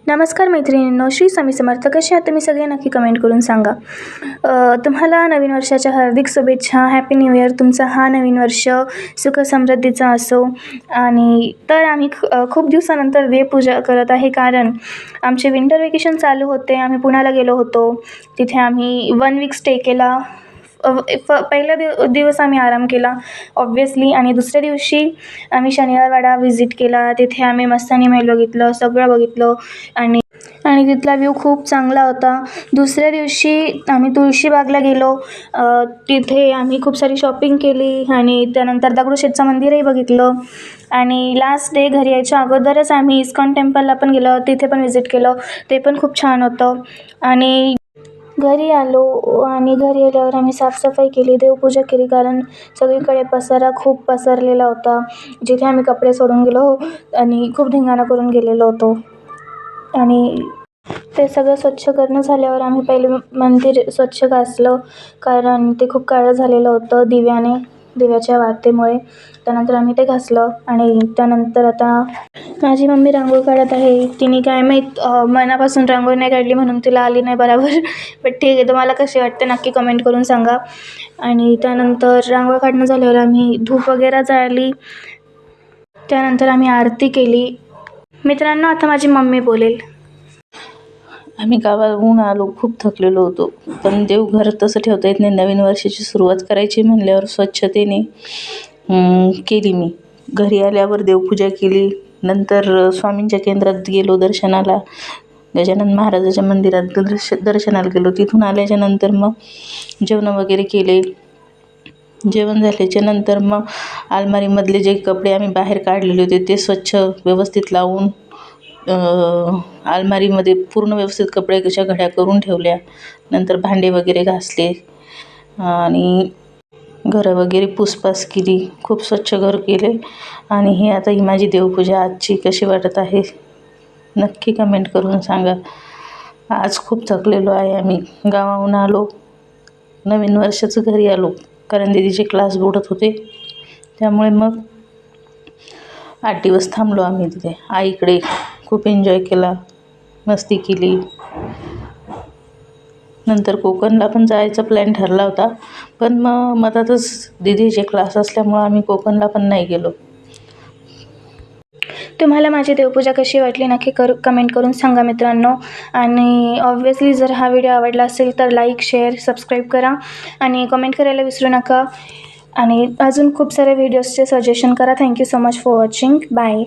नमस्कार मैत्रिणींनो, श्री स्वामी समर्थ. कसे आहात तुम्ही सगळे? नक्की कमेंट करून सांगा. तुम्हाला नवीन वर्षाच्या हार्दिक शुभेच्छा. Happy new year. तुमचा हा नवीन वर्ष सुख समृद्धीचा असो. आणि तर आम्ही खूप दिवसानंतर देवपूजा करत आहे, कारण आमचे विंटर वेकेशन चालू होते. आम्ही पुण्याला गेलो होतो. तिथे आम्ही 1 वीक स्टे केला. पहिला दिवस आम्ही आराम केला ऑब्व्हियसली, आणि दुसऱ्या दिवशी आम्ही शनिवारवाडा व्हिजिट केला. तिथे आम्ही मस्तानी महल बघितलं, सगळं बघितलं आणि तिथला व्ह्यू खूप चांगला होता. दुसऱ्या दिवशी आम्ही तुळशीबागला गेलो. तिथे आम्ही खूप सारी शॉपिंग केली आणि त्यानंतर दगडूशेठचं मंदिरही बघितलं. आणि लास्ट डे घरी यायच्या अगोदरच आम्ही इस्कॉन टेम्पलला पण गेलो, तिथे पण व्हिजिट केलं. ते पण खूप छान होतं. आणि घरी आलो आणि घरी आल्यावर आम्ही साफसफाई केली, देवपूजा केली, कारण सगळीकडे पसारा खूप पसरलेला होता. जिथे आम्ही कपडे सोडून गेलो आणि खूप धिंगाणा करून गेलेलो होतो. आणि ते सगळं स्वच्छ करणं झाल्यावर आम्ही पहिले मंदिर स्वच्छ घासलं, कारण ते खूप काळं झालेलं होतं दिव्याच्या वातेमुळे. त्यानंतर आम्ही ते घासलं आणि त्यानंतर आता माझी मम्मी रांगोळी काढत आहे. तिने काय माहीत मनापासून रांगोळी नाही काढली म्हणून तिला आली नाही बरोबर. बट ठीक आहे, तुम्हाला कशी वाटते नक्की कमेंट करून सांगा. आणि त्यानंतर रांगोळी काढणं झाल्यावर आम्ही धूप वगैरे जाळली. त्यानंतर आम्ही आरती केली. मित्रांनो, आता माझी मम्मी बोलेल. आम्ही गावाहून आलो, खूप थकलेलो होतो, पण देवघर तसं ठेवता येत नाही. नवीन वर्षाची सुरुवात करायची म्हणल्यावर स्वच्छतेने केली. मी घरी आल्यावर देवपूजा केली. नंतर स्वामींच्या केंद्रात गेलो दर्शनाला. गजानन महाराजाच्या मंदिरात दर्शनाला गेलो. तिथून आल्याच्यानंतर मग जेवण वगैरे केले. जेवण झाल्याच्या नंतर मग अलमारीमधले जे कपडे आम्ही बाहेर काढलेले होते ते स्वच्छ व्यवस्थित लावून अलमारीमध्ये पूर्ण व्यवस्थित कपड्याच्या घड्या करून ठेवल्या. नंतर भांडे वगैरे घासले आणि घरं वगैरे पुसपास केली. खूप स्वच्छ घर केले. आणि ही माझी देवपूजा आजची कशी वाटत आहे नक्की कमेंट करून सांगा. आज खूप थकलेलो आहे. आम्ही गावाहून आलो, नवीन वर्षाचं घरी आलो, कारण दीदीचे क्लास बुडत होते. त्यामुळे मग 8 दिवस थांबलो आम्ही तिथे आईकडे. खूप एन्जॉय केला, मस्ती केली. नंतर कोकणला पण जायचा प्लॅन ठरला होता, पण मग मधातच दीदीचे क्लास असल्यामुळं आम्ही कोकणला पण नाही गेलो. तुम्हाला माझी देवपूजा कशी वाटली नक्की कमेंट करून सांगा मित्रांनो. आणि ऑब्व्हियसली जर हा व्हिडिओ आवडला असेल तर लाईक, शेअर, सबस्क्राईब करा आणि कमेंट करायला विसरू नका. आणि अजून खूप सारे व्हिडिओजचे सजेशन करा. Thank you so much for watching. Bye.